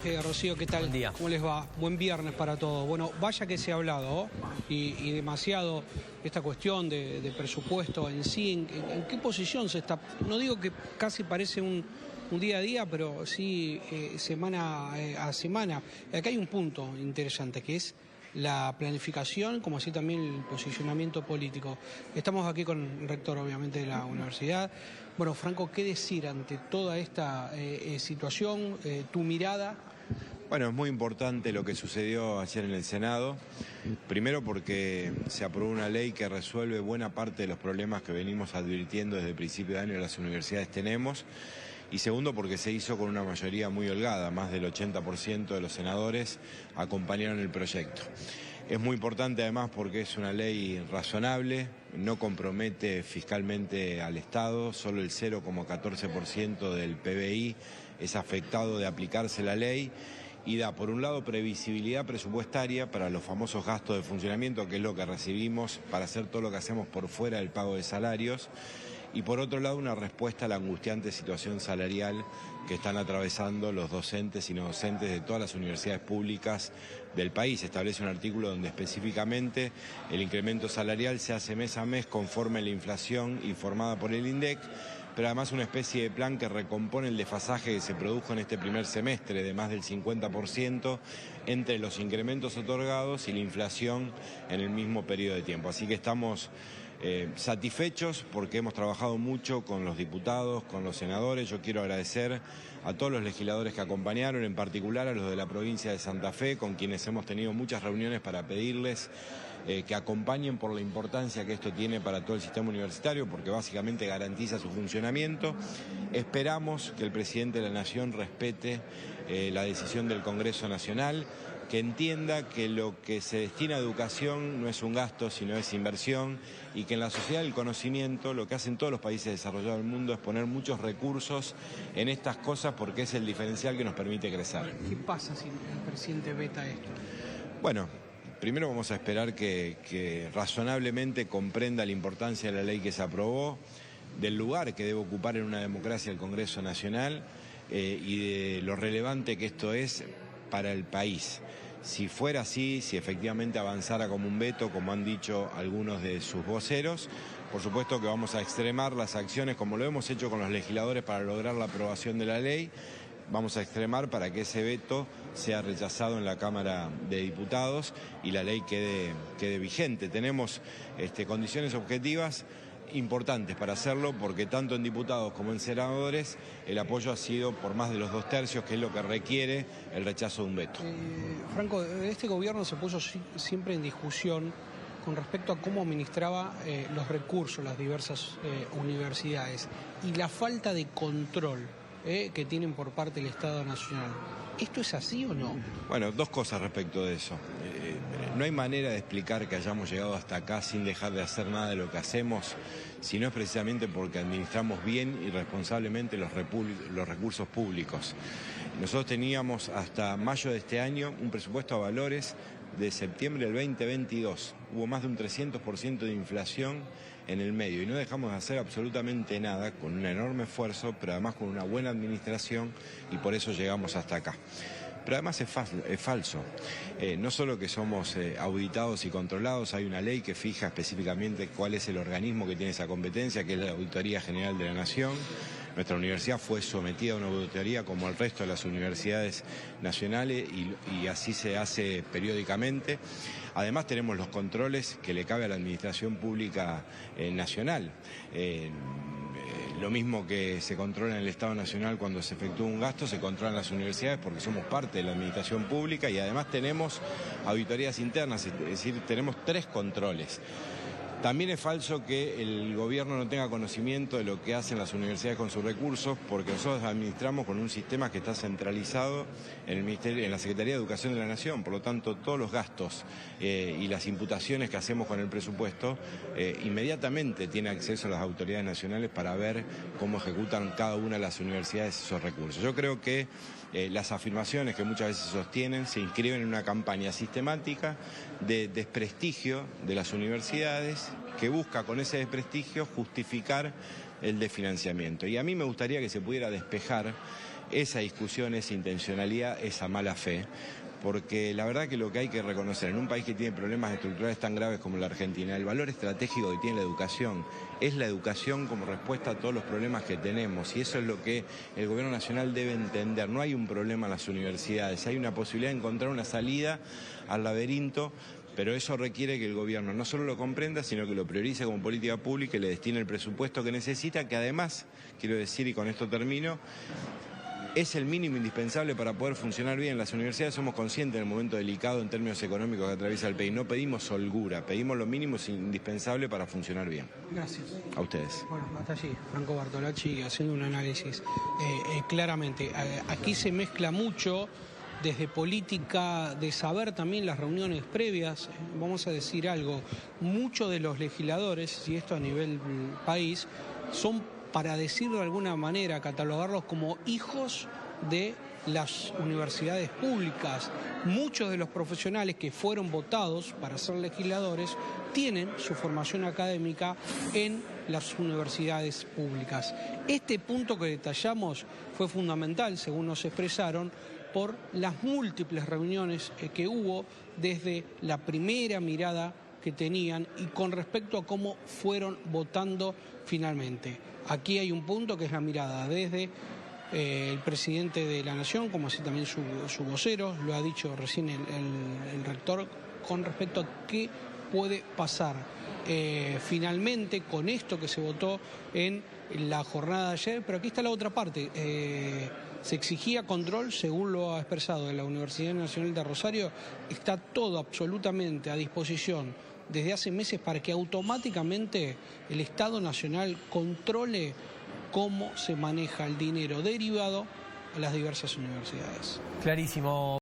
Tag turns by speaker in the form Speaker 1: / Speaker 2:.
Speaker 1: Jorge, Rocío, ¿qué tal?
Speaker 2: Buen día.
Speaker 1: ¿Cómo les va? Buen viernes para todos. Bueno, vaya que se ha hablado, y demasiado esta cuestión de presupuesto en sí. ¿En qué posición se está? No digo que casi parece un día a día, pero sí semana a semana. Acá hay un punto interesante, que es la planificación, como así también el posicionamiento político. Estamos aquí con el rector, obviamente, de la universidad. Bueno, Franco, ¿qué decir ante toda esta situación? Tu mirada.
Speaker 3: Bueno, es muy importante lo que sucedió ayer en el Senado. Primero porque se aprobó una ley que resuelve buena parte de los problemas que venimos advirtiendo desde el principio de año que las universidades tenemos. Y segundo porque se hizo con una mayoría muy holgada, más del 80% de los senadores acompañaron el proyecto. Es muy importante además porque es una ley razonable, no compromete fiscalmente al Estado, solo el 0,14% del PBI es afectado de aplicarse la ley y da por un lado previsibilidad presupuestaria para los famosos gastos de funcionamiento, que es lo que recibimos para hacer todo lo que hacemos por fuera del pago de salarios, y por otro lado una respuesta a la angustiante situación salarial que están atravesando los docentes y no docentes de todas las universidades públicas del país. Establece un artículo donde específicamente el incremento salarial se hace mes a mes conforme a la inflación informada por el INDEC, pero además una especie de plan que recompone el desfasaje que se produjo en este primer semestre de más del 50% entre los incrementos otorgados y la inflación en el mismo periodo de tiempo. Así que estamos satisfechos porque hemos trabajado mucho con los diputados, con los senadores. Yo quiero agradecer a todos los legisladores que acompañaron, en particular a los de la provincia de Santa Fe, con quienes hemos tenido muchas reuniones para pedirles que acompañen por la importancia que esto tiene para todo el sistema universitario, porque básicamente garantiza su funcionamiento. Esperamos que el presidente de la Nación respete la decisión del Congreso Nacional, que entienda que lo que se destina a educación no es un gasto, sino es inversión, y que en la sociedad del conocimiento lo que hacen todos los países desarrollados del mundo es poner muchos recursos en estas cosas porque es el diferencial que nos permite crecer.
Speaker 1: ¿Qué pasa si el presidente veta esto?
Speaker 3: Bueno, primero vamos a esperar que razonablemente comprenda la importancia de la ley que se aprobó, del lugar que debe ocupar en una democracia el Congreso Nacional y de lo relevante que esto es para el país. Si fuera así, si efectivamente avanzara como un veto, como han dicho algunos de sus voceros, por supuesto que vamos a extremar las acciones, como lo hemos hecho con los legisladores para lograr la aprobación de la ley. Vamos a extremar para que ese veto sea rechazado en la Cámara de Diputados y la ley quede vigente. Tenemos condiciones objetivas importantes para hacerlo, porque tanto en diputados como en senadores el apoyo ha sido por más de los 2/3, que es lo que requiere el rechazo de un veto.
Speaker 1: Franco, este gobierno se puso siempre en discusión con respecto a cómo administraba los recursos, las diversas universidades, y la falta de control que tienen por parte del Estado Nacional. ¿Esto es así o no?
Speaker 3: Bueno, dos cosas respecto de eso. No hay manera de explicar que hayamos llegado hasta acá sin dejar de hacer nada de lo que hacemos, si no es precisamente porque administramos bien y responsablemente los recursos públicos. Nosotros teníamos hasta mayo de este año un presupuesto a valores de septiembre del 2022. Hubo más de un 300% de inflación en el medio y no dejamos de hacer absolutamente nada, con un enorme esfuerzo, pero además con una buena administración, y por eso llegamos hasta acá. Pero además es falso. No solo que somos auditados y controlados, hay una ley que fija específicamente cuál es el organismo que tiene esa competencia, que es la Auditoría General de la Nación. Nuestra universidad fue sometida a una auditoría como el resto de las universidades nacionales y así se hace periódicamente. Además tenemos los controles que le cabe a la administración pública nacional. Lo mismo que se controla en el Estado Nacional cuando se efectúa un gasto, se controla en las universidades porque somos parte de la administración pública, y además tenemos auditorías internas, es decir, tenemos 3 controles. También es falso que el gobierno no tenga conocimiento de lo que hacen las universidades con sus recursos, porque nosotros administramos con un sistema que está centralizado en el Ministerio, en la Secretaría de Educación de la Nación. Por lo tanto, todos los gastos y las imputaciones que hacemos con el presupuesto, inmediatamente tiene acceso a las autoridades nacionales para ver cómo ejecutan cada una de las universidades esos recursos. Yo creo que las afirmaciones que muchas veces sostienen se inscriben en una campaña sistemática de desprestigio de las universidades, que busca con ese desprestigio justificar el desfinanciamiento. Y a mí me gustaría que se pudiera despejar esa discusión, esa intencionalidad, esa mala fe. Porque la verdad que lo que hay que reconocer en un país que tiene problemas estructurales tan graves como la Argentina, el valor estratégico que tiene la educación es la educación como respuesta a todos los problemas que tenemos, y eso es lo que el gobierno nacional debe entender. No hay un problema en las universidades, hay una posibilidad de encontrar una salida al laberinto, pero eso requiere que el gobierno no solo lo comprenda, sino que lo priorice como política pública y le destine el presupuesto que necesita, que además, quiero decir, y con esto termino, es el mínimo indispensable para poder funcionar bien. Las universidades somos conscientes del momento delicado en términos económicos que atraviesa el país. No pedimos holgura, pedimos lo mínimo indispensable para funcionar bien.
Speaker 1: Gracias.
Speaker 3: A ustedes.
Speaker 1: Bueno, hasta allí, Franco Bartolacci haciendo un análisis. Claramente, aquí se mezcla mucho desde política de saber también las reuniones previas. Vamos a decir algo, muchos de los legisladores, y esto a nivel país, son, para decirlo de alguna manera, catalogarlos como hijos de las universidades públicas. Muchos de los profesionales que fueron votados para ser legisladores tienen su formación académica en las universidades públicas. Este punto que detallamos fue fundamental, según nos expresaron, por las múltiples reuniones que hubo desde la primera mirada que tenían y con respecto a cómo fueron votando finalmente. Aquí hay un punto que es la mirada desde el presidente de la Nación, como así también su vocero, lo ha dicho recién el rector, con respecto a qué puede pasar finalmente con esto que se votó en la jornada de ayer. Pero aquí está la otra parte. Se exigía control, según lo ha expresado de la Universidad Nacional de Rosario. Está todo absolutamente a disposición desde hace meses para que automáticamente el Estado Nacional controle cómo se maneja el dinero derivado a las diversas universidades.
Speaker 2: Clarísimo.